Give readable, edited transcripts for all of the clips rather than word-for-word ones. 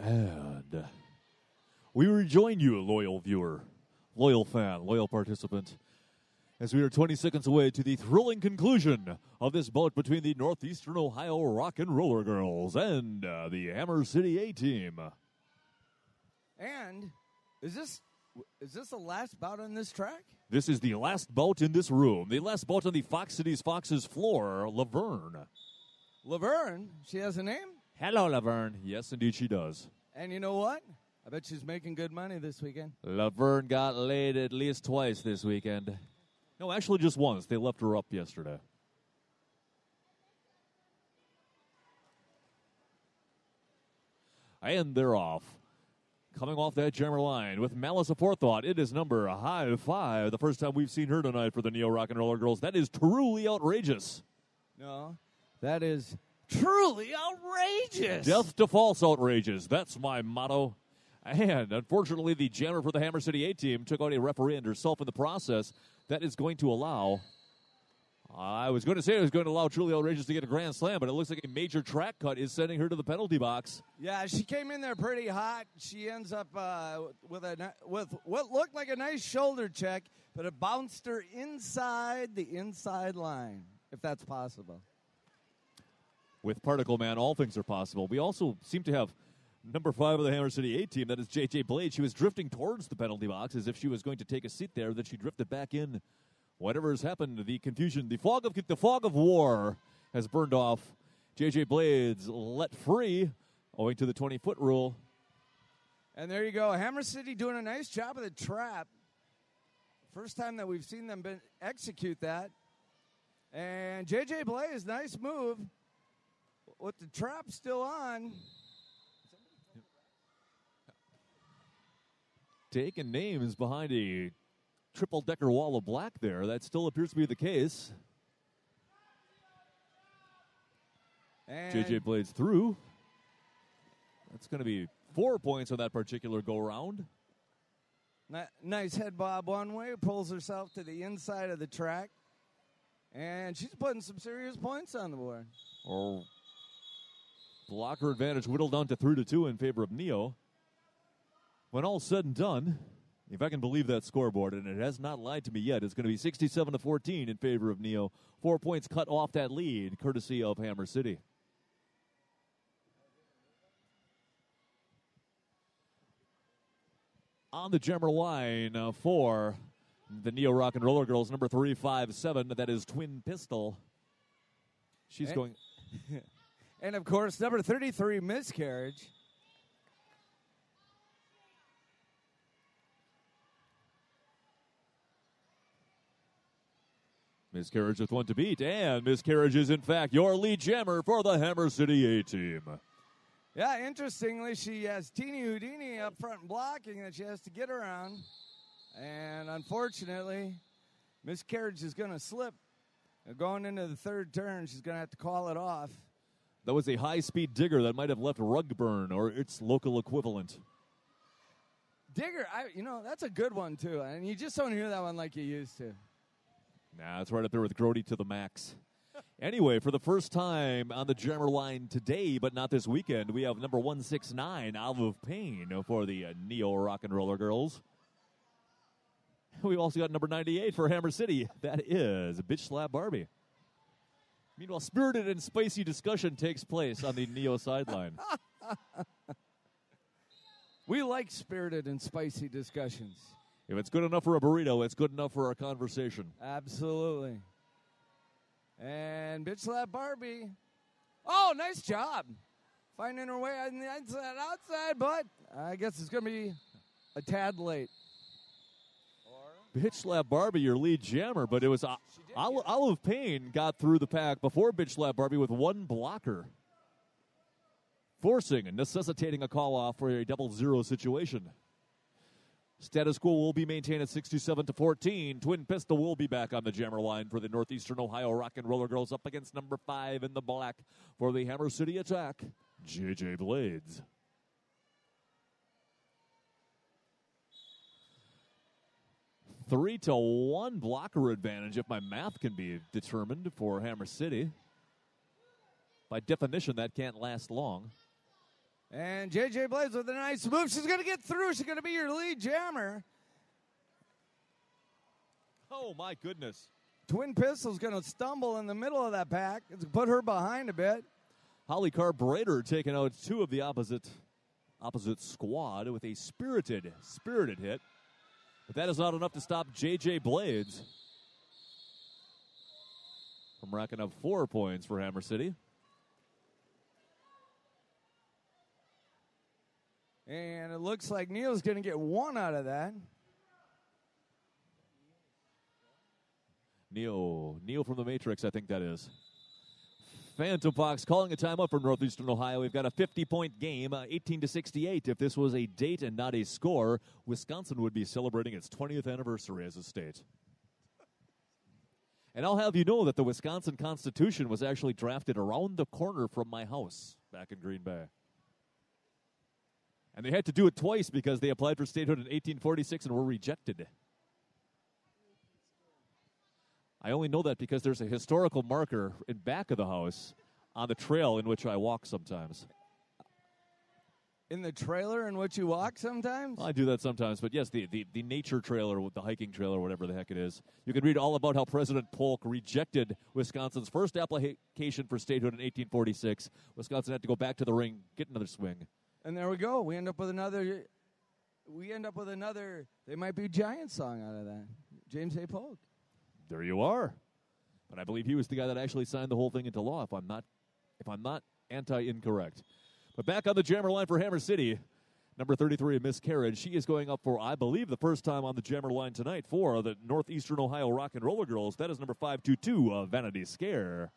And we rejoin you, loyal viewer, loyal fan, loyal participant, as we are 20 seconds away to the thrilling conclusion of this bout between the Northeastern Ohio Rock and Roller Girls and the Hammer City A-Team. And is this the last bout on this track? This is the last bout in this room, the last bout on the Fox Cities Fox's floor, Laverne. Laverne? She has a name? Hello, Laverne. Yes, indeed she does. And you know what? I bet she's making good money this weekend. Laverne got laid at least twice this weekend. No, actually just once. They left her up yesterday. And they're off. Coming off that jammer line with Malice Aforethought, it is number High Five. The first time we've seen her tonight for the Neo Rock and Roller Girls. That is truly outrageous. No, that is truly outrageous. Death to false outrageous. That's my motto. And unfortunately, the jammer for the Hammer City A-Team took out a referee and herself in the process. That is going to allow, I was going to say it was going to allow Truly Outrageous to get a grand slam, but it looks like a major track cut is sending her to the penalty box. Yeah, she came in there pretty hot. She ends up with what looked like a nice shoulder check, but it bounced her inside the inside line, if that's possible. With Particle Man, all things are possible. We also seem to have number 5 of the Hammer City A-Team, that is JJ Blade. She was drifting towards the penalty box as if she was going to take a seat there. Then she drifted back in. Whatever has happened, the confusion, the fog of war has burned off. JJ Blade's let free owing to the 20-foot rule. And there you go. Hammer City doing a nice job of the trap. First time that we've seen them execute that. And JJ Blade's nice move with the trap still on. Taking names behind a triple-decker wall of black there. That still appears to be the case. And JJ Blade's through. That's going to be 4 points on that particular go-round. Nice head bob one way. Pulls herself to the inside of the track. And she's putting some serious points on the board. Or blocker advantage whittled down to 3-2 in favor of Neo. When all's said and done, if I can believe that scoreboard, and it has not lied to me yet, it's going to be 67-14 in favor of Neo. 4 points cut off that lead, courtesy of Hammer City. On the jammer line for the Neo Rock and Roller Girls, number 357, that is Twin Pistol. She's going. And, of course, number 33, Miscarriage. Miscarriage with one to beat, and Miscarriage is, in fact, your lead jammer for the Hammer City A-Team. Yeah, interestingly, she has Teeny Houdini up front blocking that she has to get around. And unfortunately, Miscarriage is going to slip. Going into the third turn, she's going to have to call it off. That was a high-speed digger that might have left Rugburn or its local equivalent. Digger, that's a good one, too. And you just don't hear that one like you used to. Nah, it's right up there with Grody to the max. Anyway, for the first time on the jammer line today, but not this weekend, we have number 169, Olive Payne, for the Neo Rock and Roller Girls. We also got number 98 for Hammer City. That is Bitch Slap Barbie. Meanwhile, spirited and spicy discussion takes place on the Neo sideline. We like spirited and spicy discussions. If it's good enough for a burrito, it's good enough for our conversation. Absolutely. And Bitch Slap Barbie. Oh, nice job. Finding her way on the inside, outside, but I guess it's going to be a tad late. Bitch Slap Barbie, your lead jammer, but it was Olive Payne got through the pack before Bitch Slap Barbie with one blocker, forcing and necessitating a call-off for a 0-0 situation. Status quo will be maintained at 67-14. Twin Pistol will be back on the jammer line for the Northeastern Ohio Rock and Roller Girls up against number 5 in the black for the Hammer City attack, JJ Blades. A 3-1 blocker advantage, if my math can be determined, for Hammer City. By definition, that can't last long. And J.J. Blades with a nice move. She's going to get through. She's going to be your lead jammer. Oh, my goodness. Twin Pistol's going to stumble in the middle of that pack. It's put her behind a bit. Holly Carburetor taking out two of the opposite squad with a spirited hit. But that is not enough to stop J.J. Blades from racking up 4 points for Hammer City. And it looks like Neil's going to get one out of that. Neil from the Matrix, I think that is. Phantom Fox calling a timeout for Northeastern Ohio. We've got a 50-point game, 18-68. If this was a date and not a score, Wisconsin would be celebrating its 20th anniversary as a state. And I'll have you know that the Wisconsin Constitution was actually drafted around the corner from my house back in Green Bay. And they had to do it twice because they applied for statehood in 1846 and were rejected. I only know that because there's a historical marker in back of the house on the trail in which I walk sometimes. In the trailer in which you walk sometimes? Well, I do that sometimes, but yes, the nature trailer, the hiking trailer, whatever the heck it is. You can read all about how President Polk rejected Wisconsin's first application for statehood in 1846. Wisconsin had to go back to the ring, get another swing. And there we go. We end up with another, They Might Be Giants song out of that. James A. Polk. There you are. But I believe he was the guy that actually signed the whole thing into law, if I'm not anti-incorrect. But back on the jammer line for Hammer City, number 33, a miscarriage. She is going up for, I believe, the first time on the jammer line tonight for the Northeastern Ohio Rock and Roller Girls. That is number 522, Vanity Scare.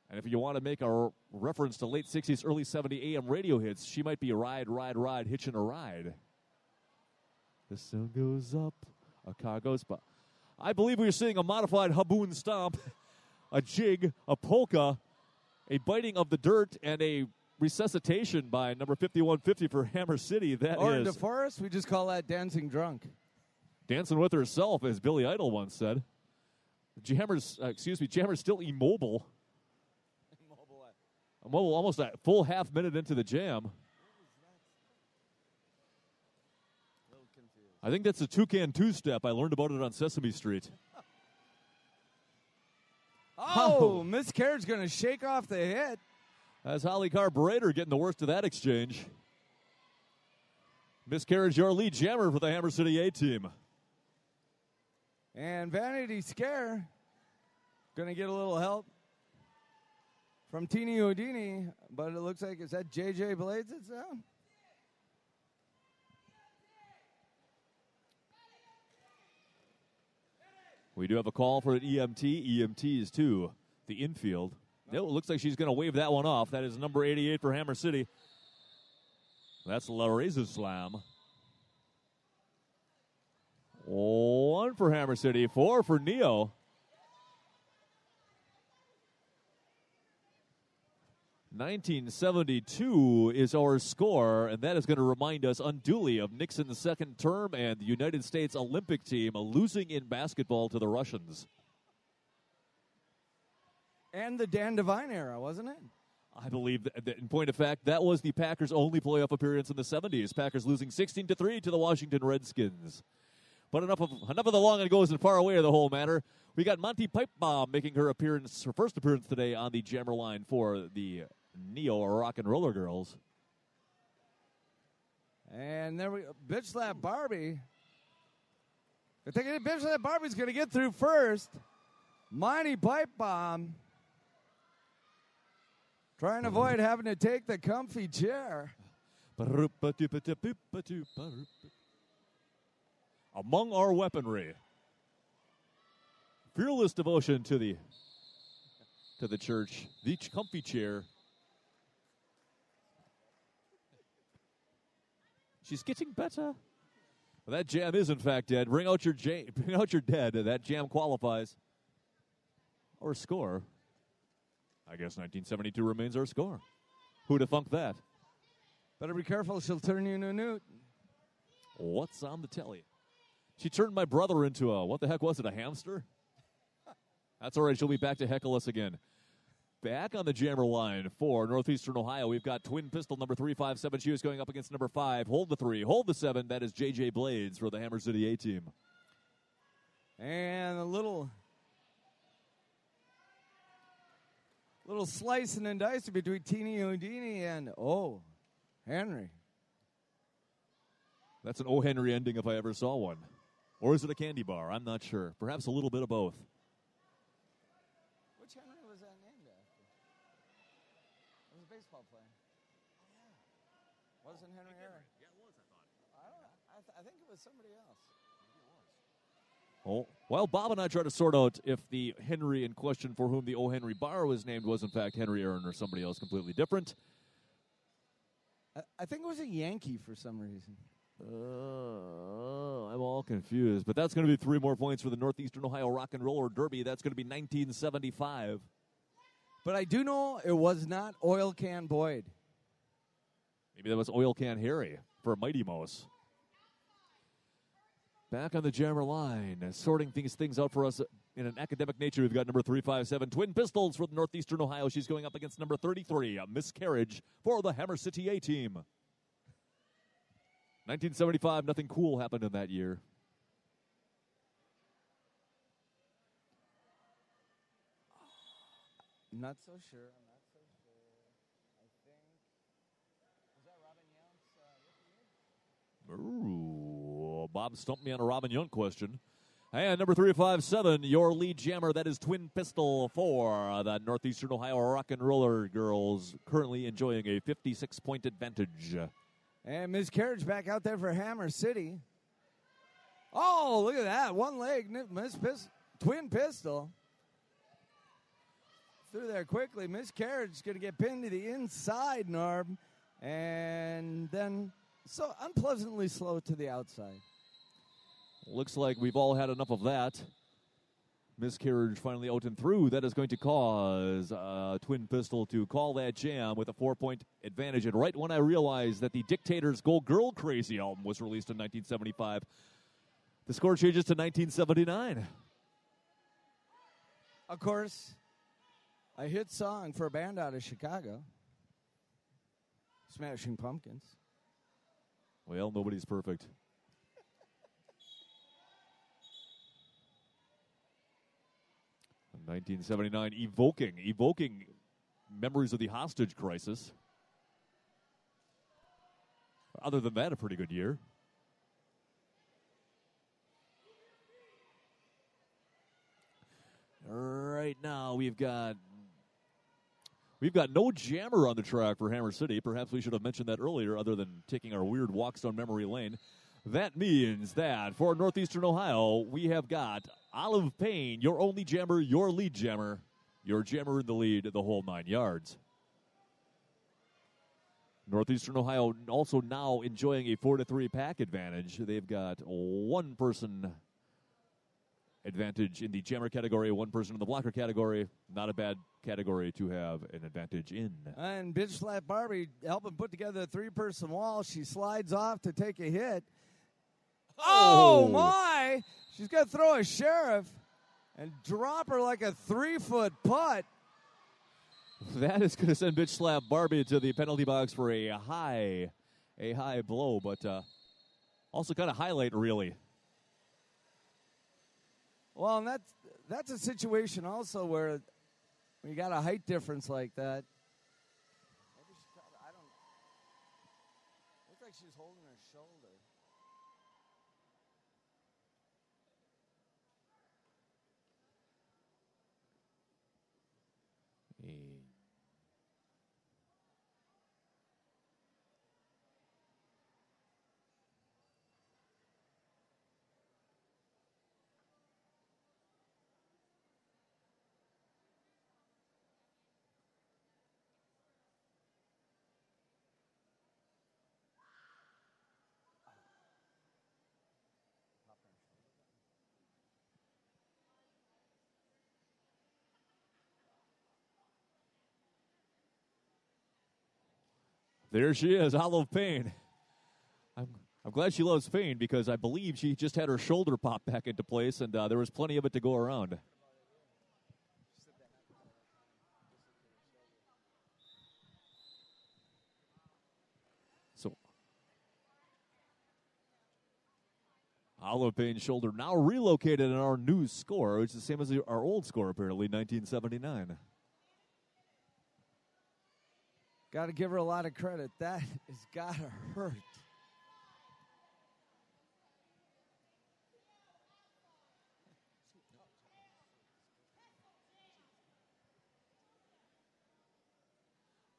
And if you want to make a reference to late 60s, early 70s AM radio hits, she might be a ride, hitching a ride. The sun goes up, a car goes by. I believe we are seeing a modified haboon stomp, a jig, a polka, a biting of the dirt, and a resuscitation by number 5150 for Hammer City. Or in DeForest, we just call that dancing drunk. Dancing with herself, as Billy Idol once said. Jammer's still immobile. Immobile, almost a full half minute into the jam. I think that's a toucan two-step. I learned about it on Sesame Street. Oh, miscarriage going to shake off the hit. As Holly Carburetor getting the worst of that exchange. Miscarriage, your lead jammer for the Hammer City A team. And Vanity Scare going to get a little help from Teeny Houdini, but it looks like, is that J.J. Blades itself? We do have a call for an EMT. EMTs to the infield. No, it looks like she's going to wave that one off. That is number 88 for Hammer City. That's La Razor Slam. 1 for Hammer City, 4 for Neo. 1972 is our score, and that is going to remind us unduly of Nixon's second term and the United States Olympic team losing in basketball to the Russians. And the Dan Devine era, wasn't it? I believe that in point of fact, that was the Packers' only playoff appearance in the 70s. Packers losing 16-3 to the Washington Redskins. But enough of the long and goes and far away of the whole matter. We got Monty Pipebomb making her first appearance today on the jammer line for the Neo Rock and Roller Girls. And there we go. Bitch Slap Barbie. I think Bitch Slap Barbie's going to get through first. Monty Pipebomb trying to avoid having to take the comfy chair. Among our weaponry, fearless devotion to the church, the comfy chair. She's getting better. Well, that jam is in fact dead. Bring out your dead. That jam qualifies. Or score. I guess 1972 remains our score. Who'd have thunk that? Better be careful, she'll turn you into a newt. What's on the telly? She turned my brother into what the heck was it, a hamster? That's all right, she'll be back to heckle us again. Back on the jammer line for Northeastern Ohio, we've got twin pistol number 357. She is going up against number 5. Hold the 3, hold the 7. That is J.J. Blades for the Hammer City A team. And a little slicing and dicing between Teeny Houdini and Henry. That's an O. Henry ending if I ever saw one. Or is it a candy bar? I'm not sure. Perhaps a little bit of both. Which Henry was that named after? It was a baseball player. Oh, yeah. Wasn't Henry Aaron? Yeah, it was, I thought. I don't know. I think it was somebody else. Maybe it was. Oh, well, Bob and I tried to sort out if the Henry in question for whom the O. Henry bar was named was, in fact, Henry Aaron or somebody else completely different. I think it was a Yankee for some reason. I'm all confused. But that's going to be 3 more points for the Northeastern Ohio Rock and Roller Derby. That's going to be 1975. But I do know it was not Oil Can Boyd. Maybe that was Oil Can Harry for Mighty Mouse. Back on the jammer line, sorting things out for us in an academic nature. We've got number 357, Twin Pistols for the Northeastern Ohio. She's going up against number 33, a Miscarriage for the Hammer City A team. 1975, nothing cool happened in that year. I'm not so sure. I think. Was that Robin Yount's rookie year? Ooh, Bob stumped me on a Robin Yount question. And number 357, your lead jammer, that is Twin Pistol for the Northeastern Ohio Rock and Roller Girls, currently enjoying a 56-point advantage. And Miscarriage back out there for Hammer City. Oh, look at that. One leg, Twin Pistol. Through there quickly. Miscarriage is going to get pinned to the inside, Norb. And then so unpleasantly slow to the outside. Looks like we've all had enough of that. Miscarriage finally out and through. That is going to cause Twin Pistol to call that jam with a 4-point advantage. And right when I realized that the Dictators' Go Girl Crazy album was released in 1975, the score changes to 1979. Of course, a hit song for a band out of Chicago, Smashing Pumpkins. Well, nobody's perfect. In 1979, evoking memories of the hostage crisis. Other than that, a pretty good year. Right now, we've got no jammer on the track for Hammer City. Perhaps we should have mentioned that earlier, other than taking our weird walks down memory lane. That means that for Northeastern Ohio, we have got Olive Payne, your only jammer, your lead jammer, your jammer in the lead, the whole 9 yards. Northeastern Ohio also now enjoying a 4-3 pack advantage. They've got one person advantage in the jammer category, one person in the blocker category. Not a bad category to have an advantage in. And Bitch Slap Barbie helping put together a 3-person wall. She slides off to take a hit. Oh, my! She's going to throw a sheriff and drop her like a 3-foot putt. That is going to send Bitch Slap Barbie to the penalty box for a high blow, but also kind of highlight, really. Well, and that's a situation also where when you got a height difference like that. Maybe she tried to, I don't. Looks like she's holding her shoulder. There she is, Olive Payne. I'm glad she loves Payne because I believe she just had her shoulder pop back into place, and there was plenty of it to go around. Olive Payne's shoulder now relocated in our new score, which is the same as our old score, apparently, 1979. Got to give her a lot of credit. That has got to hurt.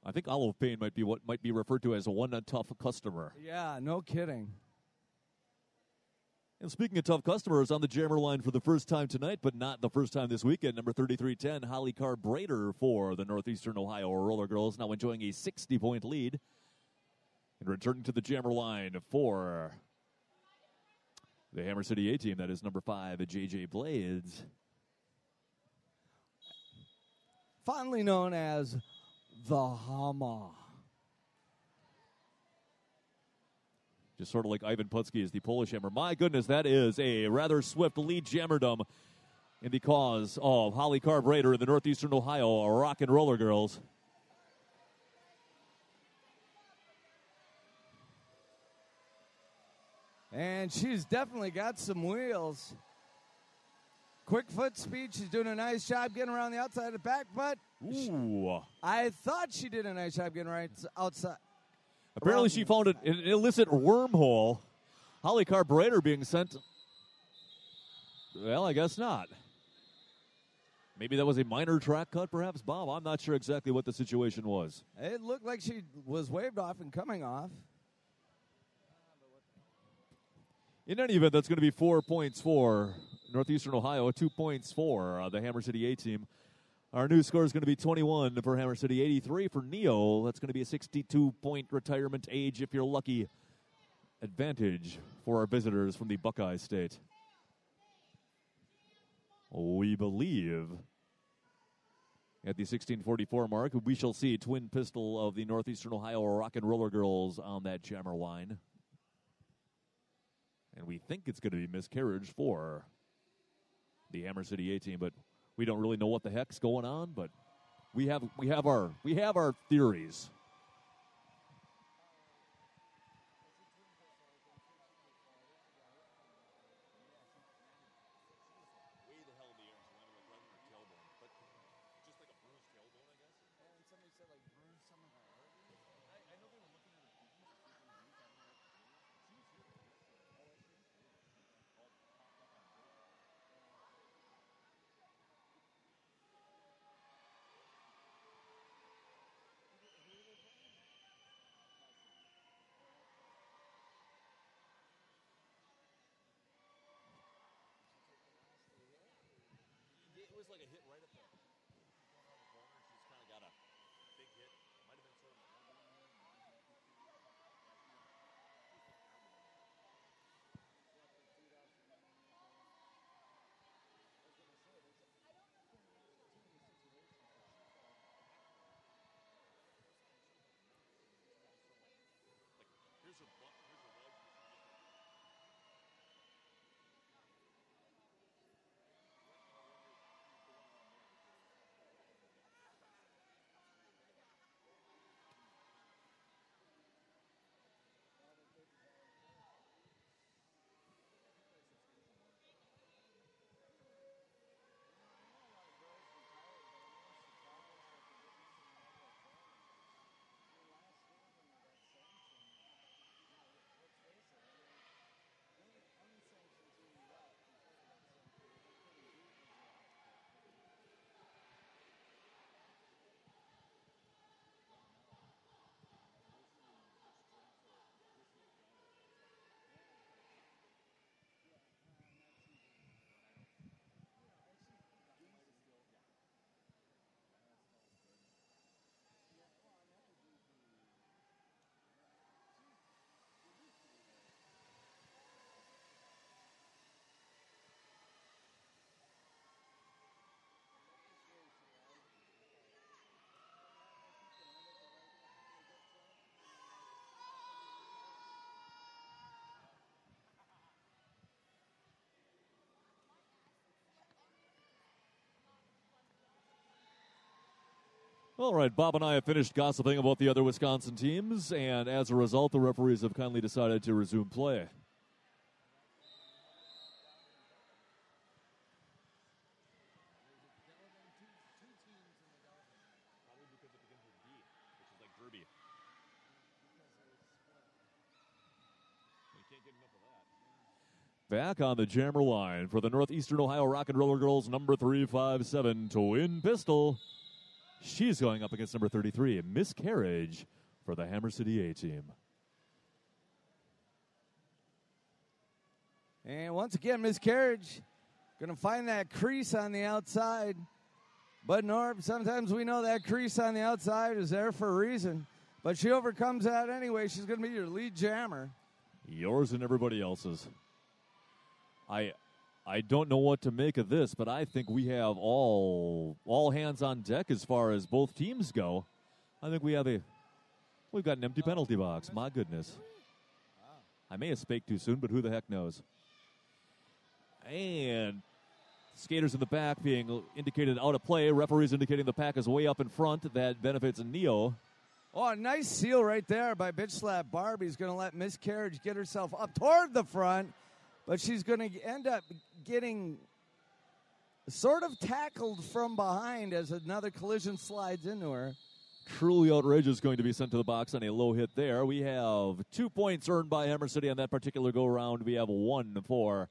I think Olive Payne might be what might be referred to as a tough customer. Yeah, no kidding. And speaking of tough customers, on the jammer line for the first time tonight, but not the first time this weekend, number 3310, Holly Carbrader for the Northeastern Ohio Roller Girls, now enjoying a 60-point lead. And returning to the jammer line for the Hammer City A team, that is number 5, J.J. Blades. Fondly known as the Hammer. Just sort of like Ivan Putski is the Polish hammer. My goodness, that is a rather swift lead jammerdom in the cause of Holly Carbrader and the Northeastern Ohio Rock and Roller Girls. And she's definitely got some wheels. Quick foot speed. She's doing a nice job getting around the outside of the back, but I thought she did a nice job getting right outside. Apparently she found an illicit wormhole. Holly Carbrader being sent. Well, I guess not. Maybe that was a minor track cut, perhaps, Bob. I'm not sure exactly what the situation was. It looked like she was waved off and coming off. In any event, that's going to be 4 points for Northeastern Ohio, 2 points for the Hammer City A team. Our new score is going to be 21 for Hammer City, 83 for Neo. That's going to be a 62-point retirement age, if you're lucky, advantage for our visitors from the Buckeye State. We believe at the 16:44 mark, we shall see twin pistol of the Northeastern Ohio Rock and Roller Girls on that jammer line. And we think it's going to be miscarriage for the Hammer City A team, but we don't really know what the heck's going on, but we have our theories. It was like a hit right at the corner. She's kind of got a big hit. Might have been sort of. Here's her butt. Here's her leg. All right, Bob and I have finished gossiping about the other Wisconsin teams, and as a result, the referees have kindly decided to resume play. Back on the jammer line for the Northeastern Ohio Rock and Roller Girls, number 357, Twin Pistol. She's going up against number 33, Miscarriage, for the Hammer City A-team. And once again, Miscarriage going to find that crease on the outside. But Norb, sometimes we know that crease on the outside is there for a reason. But she overcomes that anyway. She's going to be your lead jammer. Yours and everybody else's. I don't know what to make of this, but I think we have all hands on deck as far as both teams go. I think we've got an empty penalty box. My goodness. I may have spake too soon, but who the heck knows? And skaters in the back being indicated out of play. Referees indicating the pack is way up in front. That benefits Neo. Oh, a nice seal right there by Bitch Slap Barbie's going to let Miscarriage get herself up toward the front. But she's going to end up getting sort of tackled from behind as another collision slides into her. Truly outrageous going to be sent to the box on a low hit there. We have 2 points earned by Hammer City on that particular go-round. We have 1 for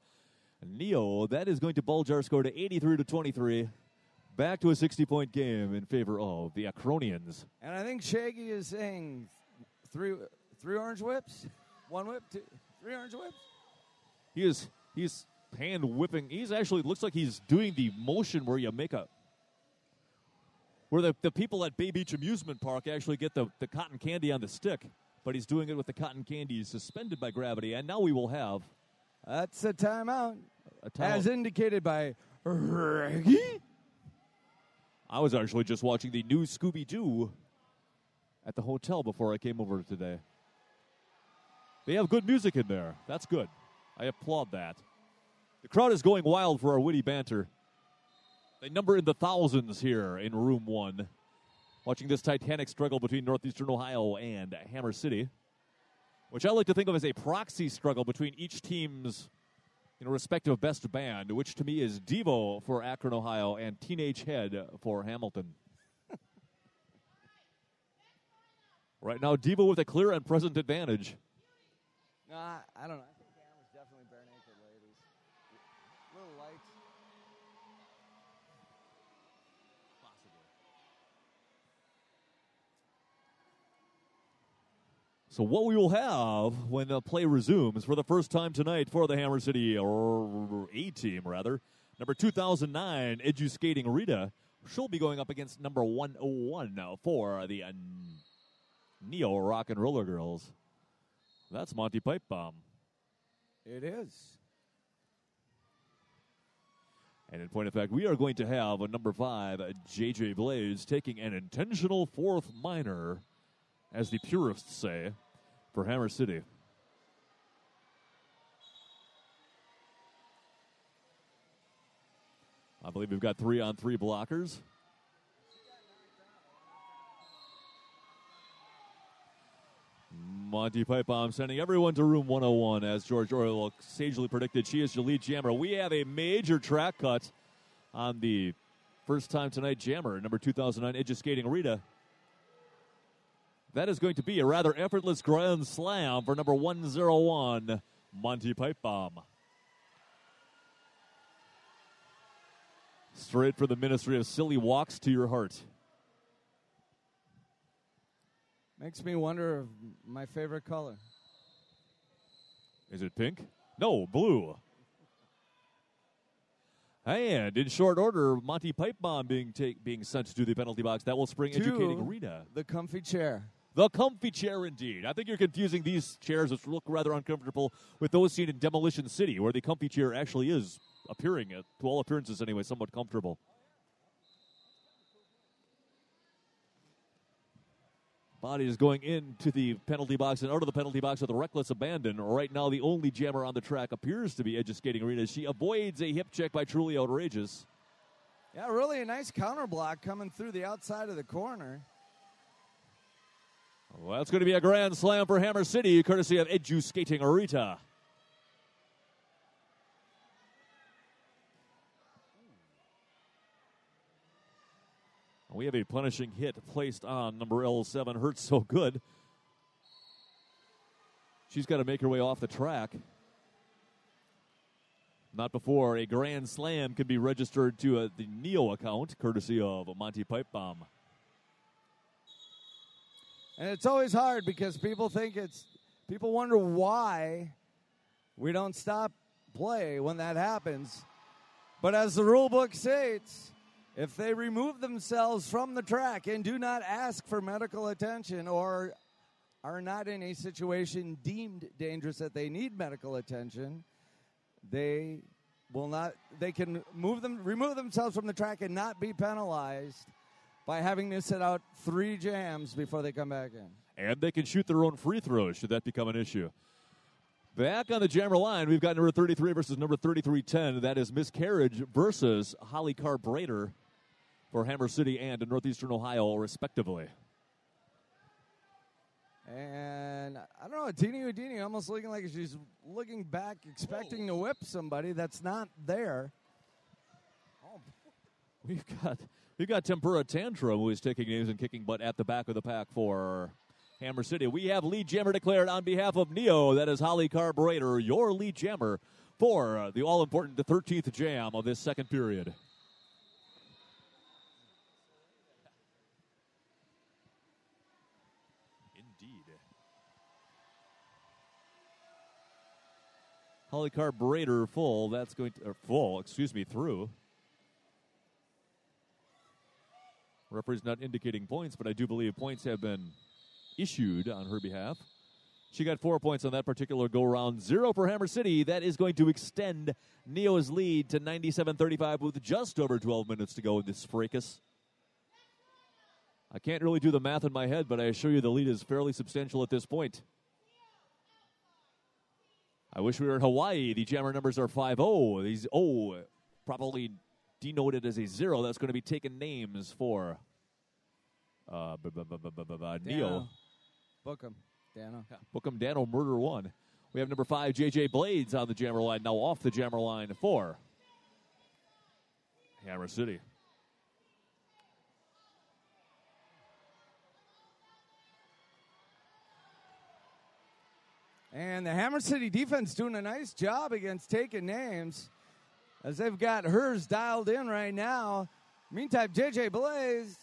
Neo. That is going to bulge our score to 83-23. Back to a 60-point game in favor of the Akronians. And I think Shaggy is saying three orange whips? 1 whip? 3 orange whips? He's hand whipping. He's actually looks like he's doing the motion where you make where the people at Bay Beach Amusement Park actually get the cotton candy on the stick, but he's doing it with the cotton candy suspended by gravity. And now we will have that's a timeout, as indicated by Reggie. I was actually just watching the new Scooby-Doo at the hotel before I came over today. They have good music in there. That's good. I applaud that. The crowd is going wild for our witty banter. They number in the thousands here in room 1. Watching this titanic struggle between Northeastern Ohio and Hammer City, which I like to think of as a proxy struggle between each team's respective best band, which to me is Devo for Akron, Ohio, and Teenage Head for Hamilton. Right now, Devo with a clear and present advantage. No, I don't know. Definitely bare naked ladies. Little lights. Possibly. So what we will have when the play resumes for the first time tonight for the Hammer City A-team, number 2009, Edu Skating Rita. She'll be going up against number 101 for the Neo Rock and Roller Girls. That's Monty Pipe Bomb. It is. And in point of fact, we are going to have a number 5, J.J. Blaze, taking an intentional 4th minor, as the purists say, for Hammer City. I believe we've got 3-on-3 blockers. Monty Pipe Bomb sending everyone to room 101, as George Orwell sagely predicted. She is your lead jammer. We have a major track cut on the first time tonight jammer, number 2009, Edge of Skating Rita. That is going to be a rather effortless grand slam for number 101, Monty Pipe Bomb. Straight for the Ministry of Silly Walks to your heart. Makes me wonder my favorite color. Is it pink? No, blue. And in short order, Monty Pipe Bomb being sent to the penalty box. That will spring Educating Rita. The comfy chair. The comfy chair, indeed. I think you're confusing these chairs, which look rather uncomfortable, with those seen in Demolition City, where the comfy chair actually is appearing, to all appearances anyway, somewhat comfortable. Body is going into the penalty box and out of the penalty box with a reckless abandon. Right now, the only jammer on the track appears to be Edge of Skating Arena. She avoids a hip check by Truly Outrageous. Yeah, really a nice counter block coming through the outside of the corner. Well, it's going to be a grand slam for Hammer City, courtesy of Edu Skating Arita. We have a punishing hit placed on number L7, Hurts So Good. She's got to make her way off the track. Not before a grand slam can be registered to the Neo account, courtesy of Monty Pipe Bomb. And it's always hard because people wonder why we don't stop play when that happens. But as the rule book states, if they remove themselves from the track and do not ask for medical attention or are not in a situation deemed dangerous that they need medical attention, they can remove themselves from the track and not be penalized by having to sit out 3 jams before they come back in. And they can shoot their own free throws should that become an issue. Back on the Jammer line, we've got number 33 versus number 3310. That is Miscarriage versus Holly Carburetor for Hammer City and Northeastern Ohio, respectively. And I don't know, Tini Houdini almost looking like she's looking back, expecting to whip somebody that's not there. Oh. We've got Tempura Tantrum, who is taking names and kicking butt at the back of the pack for Hammer City. We have lead jammer declared on behalf of Neo. That is Holly Carburetor, your lead jammer for the all-important 13th jam of this second period. Indeed. Holly Carburetor through. Referee's not indicating points, but I do believe points have been issued on her behalf. She got 4 points on that particular go-round. 0 for Hammer City. That is going to extend Neo's lead to 97-35 with just over 12 minutes to go in this fracas. I can't really do the math in my head, but I assure you the lead is fairly substantial at this point. I wish we were in Hawaii. The jammer numbers are 5-0. These probably denoted as a 0. That's going to be taking names for Neo. Book him, Dano. Yeah, book him, Dano, Murder 1. We have number 5, JJ Blades, on the jammer line. Now off the jammer line for Hammer City. And the Hammer City defense doing a nice job against taking names, as they've got hers dialed in right now. Meantime, JJ Blaze,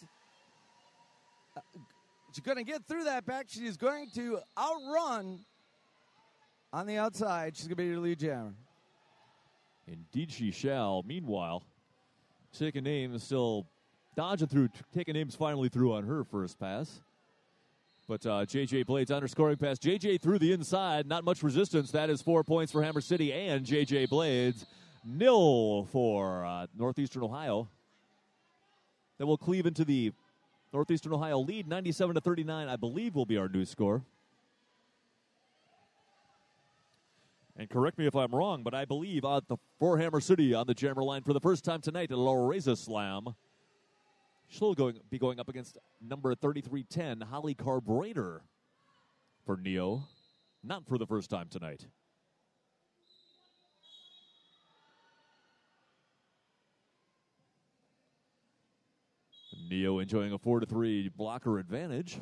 she's going to get through that back. She's going to outrun on the outside. She's going to be your lead jammer. Indeed she shall. Meanwhile, taking names still dodging through, taking names finally through on her first pass. But JJ Blades on her scoring pass. JJ through the inside. Not much resistance. That is 4 points for Hammer City and JJ Blades. 0 for Northeastern Ohio. That will cleave into the Northeastern Ohio lead. 97-39, I believe, will be our new score. And correct me if I'm wrong, but I believe for Hammer City on the jammer line for the first time tonight, Loreza Slam. She'll be going up against number 3310, Holly Carburetor for Neo. Not for the first time tonight. Neo enjoying a 4-3 blocker advantage.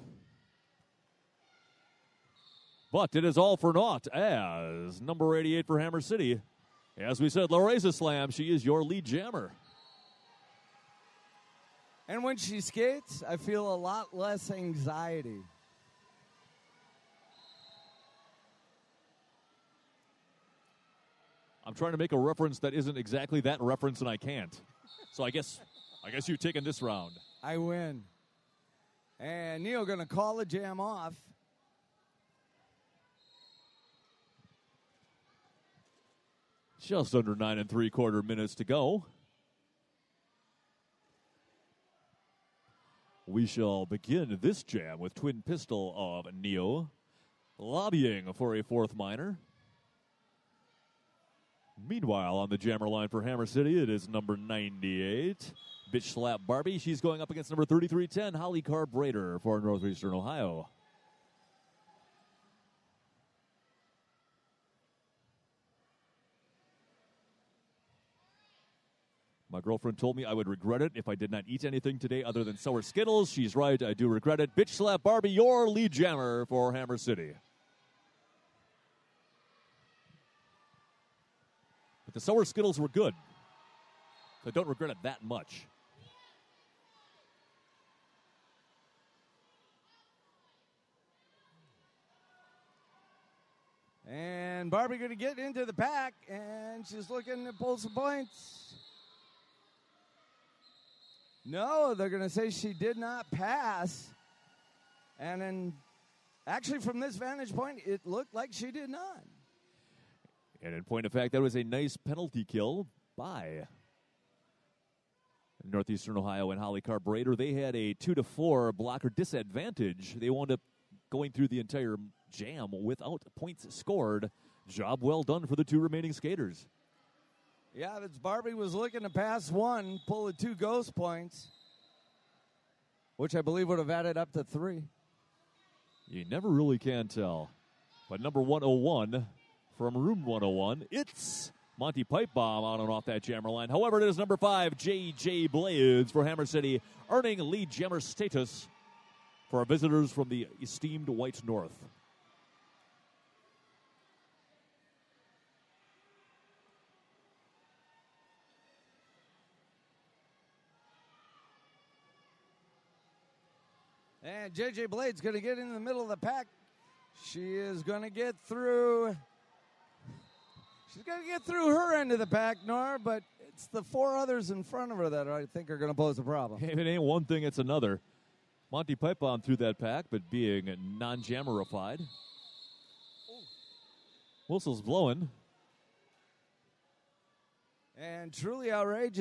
But it is all for naught as number 88 for Hammer City. As we said, Loreza Slam, she is your lead jammer. And when she skates, I feel a lot less anxiety. I'm trying to make a reference that isn't exactly that reference, and I can't. So I guess you've taken this round. I win. And Neo going to call the jam off. Just under 9 3/4 minutes to go. We shall begin this jam with twin pistol of Neo, lobbying for a fourth minor. Meanwhile, on the jammer line for Hammer City, it is number 98, Bitch Slap Barbie. She's going up against number 3310, Holly Carburetor for Northeastern Ohio. My girlfriend told me I would regret it if I did not eat anything today other than sour Skittles. She's right, I do regret it. Bitch Slap Barbie, your lead jammer for Hammer City. the sour Skittles were good. So I don't regret it that much. And Barbie going to get into the pack, and she's looking to pull some points. No, they're going to say she did not pass. And then, actually, from this vantage point, it looked like she did not. And in point of fact, that was a nice penalty kill by Northeastern Ohio and Holly Carburetor. They had a 2-4 blocker disadvantage. They wound up going through the entire jam without points scored. Job well done for the two remaining skaters. Yeah, that's Barbie was looking to pass one, pull the 2 ghost points, which I believe would have added up to 3. You never really can tell. But number 101 from room 101, it's Monty Pipebomb on and off that jammer line. However, it is number 5, J.J. Blades for Hammer City, earning lead jammer status for our visitors from the esteemed White North. And J.J. Blade's going to get in the middle of the pack. She is going to get through. She's going to get through her end of the pack, Nora, but it's the 4 others in front of her that I think are going to pose a problem. If it ain't one thing, it's another. Monty Pipebomb through that pack, but being non-jammerified. Whistle's blowing. And truly outrageous.